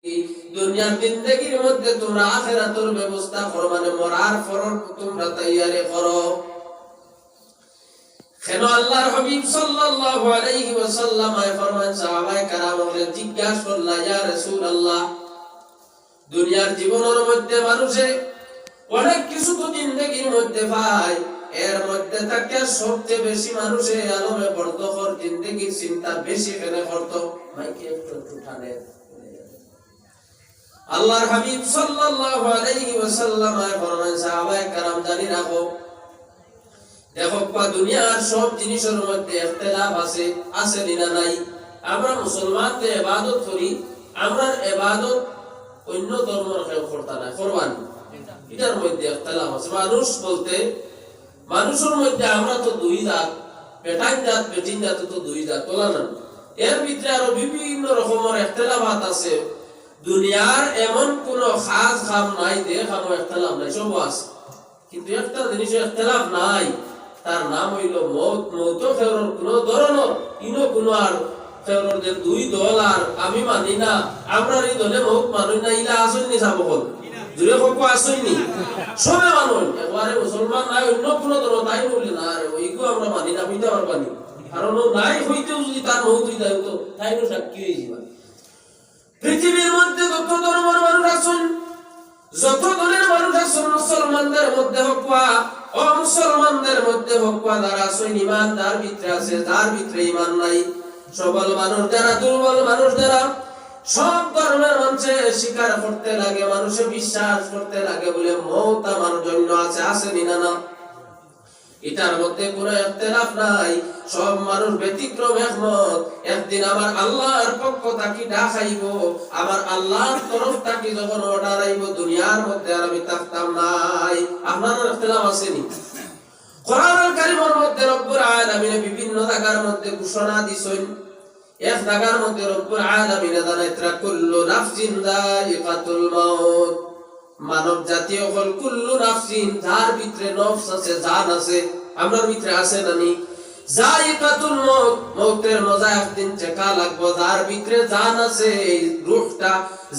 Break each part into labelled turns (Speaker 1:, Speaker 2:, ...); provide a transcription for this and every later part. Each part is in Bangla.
Speaker 1: দুনিয়ার জিন্দেগির মধ্যে তোমরা আখিরাতের ব্যবস্থা করো, মানে মরার পর তোমরা তৈয়ারি করো। কেন আল্লাহর হাবিব সাল্লাল্লাহু আলাইহি ওয়াসাল্লাম ফরমান, সাহাবায়ে কেরাম বলেন, জিজ্ঞাসা করলেন, ইয়া রাসূলুল্লাহ, দুনিয়ার জীবনের মধ্যে মানুষে অনেক কিছু তো জিন্দেগির মধ্যে পায়, এর মধ্যে থেকে সবচেয়ে বেশি মানুষে আলমে বর্তকর জিন্দেগির চিন্তা বেশি কেন করতো? মাইকে একটু ঠানে। আল্লাহর হাবিব সাল্লাল্লাহু আলাইহি ওয়াসাল্লাম ফরমান, সাহাবায়ে কেরাম জানি রাখো, দেখো দুনিয়ার সব জিনিসের মধ্যে ইখতিলাফ আছে, আছে না নাই? আমরা মুসলমানদের ইবাদত করি, আমরা ইবাদত অন্য ধর্মের কেউ করতে না, করবান, এটার মধ্যে ইখতিলাফ আছে। মানুষ বলতে মানুষের মধ্যে আমরা তো দুই জাত, বেটাইন জাত বেটিন জাত তো দুই জাত, বলা না? এর ভিতরে আরো বিভিন্ন রকমের ইখতিলাফাত আছে। দুনিয়ার এমন কোন খাস খাম নাই যে খামো ইখতিলাফ নাই, সব আছে, কিন্তু একটা জিনিসের ইখতিলাফ নাই, তার নাম হইল মওত। মওত ফেরর কোন ধরনের ইনো কোন আর ফেরর যে দুই দল আর আমি মানি না, আমরা এই দলে মওত মানি না, ইলা আসেননি সাবকল জুড়ে কোক আসেননি, সবে মানুষ একবারে মুসলমান নাই অন্য কোন দল তাই বলি না, আরে ওইগো আমরা মানি না, হইতে পারবানি, কারণ নাই হইতেও যদি তার মওত হই যায় তো তাই নো সাক্ষী হয়ে যাবে। পৃথিবীর মধ্যে যত ধর্মের মানুষ আছেন, যত দলের মানুষ আছেন, মুসলমানদের মধ্যে হোক বা অমুসলমানদের মধ্যে হোক বা, যারা আছেন ইমান তার ভিতরে আছে, তার ভিতরে ইমান নাই, সবল মানুষ যারা, দুর্বল মানুষ যারা, সব ধর্মের মানুষে স্বীকার করতে লাগে, মানুষে বিশ্বাস করতে লাগে বলে মওত আমার জন্য আছে, আছে না না? এটার মধ্যে কোনো ইখতিলাফ নাই, সব মানুষ ব্যতিক্রম একমত। একদিন আমার আল্লাহর পক্ষ থেকে ডাকাইব, আমার আল্লাহর তরফ থেকে যখন অর্ডার আইব, দুনিয়ার মধ্যে আর আমি থাকতাম নাই। আপনার ইখতিলাফ আসেনি? কোরআনুল কারীমের মধ্যে রব্বুল আলামিন বিভিন্ন জায়গার মধ্যে ঘোষণা দিছেন। এক জায়গার মধ্যে রব্বুল আলামিন জানাইতরা, কুল্লু নাফসিন যায়িকাতুল মাউত, মানব জাতীয় হল কুল্লু নাফসিন, যার ভিতরে নফস আছে, জান আছে, আমরার ভিতরে আছে না নি? যায়িকাতুল মউত, মউতের মজা একদিন চেখা লাগবে, যার ভিতরে জান আছে, এই রূহটা,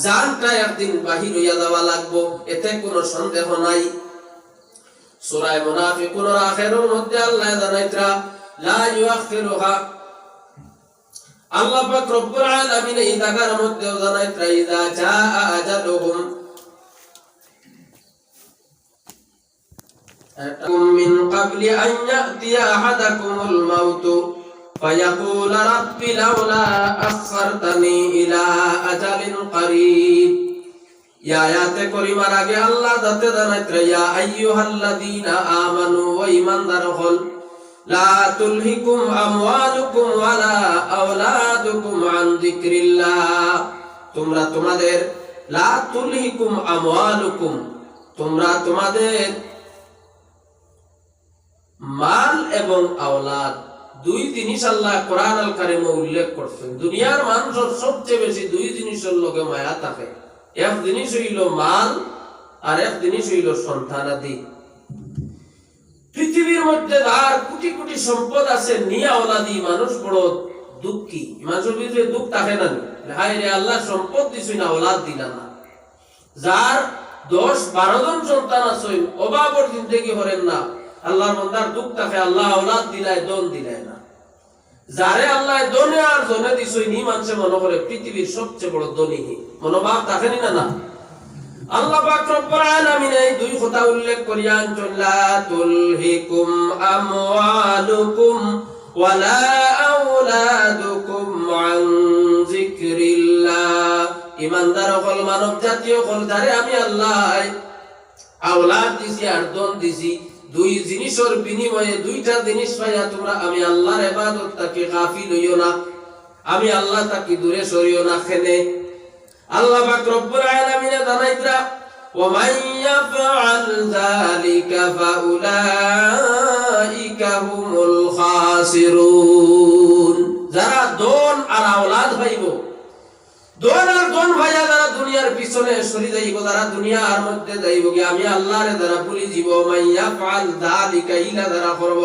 Speaker 1: জানটা একদিন বাহির হইয়া যাওয়া লাগবে, এতে কোনো সন্দেহ নাই। সূরা মুনাফিকুন এর আখিরের মধ্যে আল্লাহ জানাইতরা, লা ইউআখিরুহা, আল্লাহ পাক রব্বুল আলামিন এই জায়গার মধ্যে জানাইতরা, ইযা জাআ আজালুহুম من قبل أن يأتي أحدكم الموت فيقول رب لولا أخرتني إلى أجل قريب। يا آيات كريمة আগে আল্লাহ দাতে জানাইতরা, ইয়া আইয়ুহাল্লাযীনা আমানু, ওয়া ঈমানদারগণ, লা তুলহিকুম আমওয়ালুকুম ওয়ালা আওলাদুকুম আন যিকরিল্লাহ, তোমরা তোমাদের, লা তুলহিকুম আমওয়ালুকুম, তোমরা তোমাদের মাল এবং আওলাদ, দুই জিনিস আল্লাহ কোরআন আল কারিমে উল্লেখ করছেন। দুনিয়ার মানুষের সবচেয়ে বেশি দুই জিনিসের লগে মায়া থাকে, এক জিনিস হইল মাল, আর এক জিনিস হইল সন্তানাদি। পৃথিবীর মধ্যে যার কোটি কোটি সম্পদ আছে, নিয়া ওলাদি মানুষ বড় দুঃখী, মানুষের ভিতরে দুঃখ থাকে না, হায় রে আল্লাহ সম্পদ দিছই না, ওলাদ দিলা না। যার 10-12 জন সন্তান আছে, অভাবর জিন্দেগি হরেন না, আল্লাহর বান্দার দুঃখ থাকে, আল্লাহ আওলাদ দিলায়, দন দিলায় না। যারে আল্লাহ দনে আর জনে দিছই নি, মানুষে মনে করে পৃথিবীর সবচেয়ে বড় ধনী, মনোভাব থাকেনি না না? আল্লাহ পাক রব্বুল আলামিন এই দুই কথা উল্লেখ করিয়ান, লা তুলহিকুম আমওয়ালুকুম ওয়ালা আওলাদুকুম আন যিকরিল্লাহ, ঈমানদার হল মানব জাতীয় হল, যারে আমি আল্লাহ আওলাদ দিছি আর দন দিছি, দুই জিনিসের বিনিময়ে, দুইটা জিনিস পাইয়া তোমরা আমি আল্লাহর ইবাদত থেকে গাফিল হইও না, আমি আল্লাহ থেকে দূরে সরিও না। খেনে আল্লাহ পাক রব্বুল আলামিন জানাইতরা, ওয়া মান ইয়াফআল যালিকা ফাউলাইকা হুমুল খাসিরুন, যারা দন আর আওলাদ পাইব, দন আর দন ভাইয়া যারা দুনিয়ার পিছনে সরি যাইব, যারা দুনিয়ার মধ্যে যাইব, আমি আল্লাহরে যারা ভুলি যাব, মান ইয়াফআল যালিকা, ইলা যারা করব,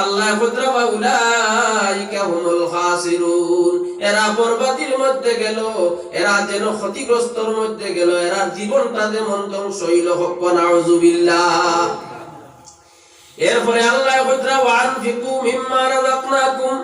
Speaker 1: আল্লাহ খুদরা উলাইকা হুমুল খাসিরুন, এরা বরবাদির মধ্যে গেল, এরা যেন ক্ষতিগ্রস্তর মধ্যে গেল, এরা জীবনটা যেমন ধ্বংস হইল। হক নাউযুবিল্লাহ। এরপরে আল্লাহ খুদরা ওয়ানফিকু মিম্মা রাযাকনাকুম,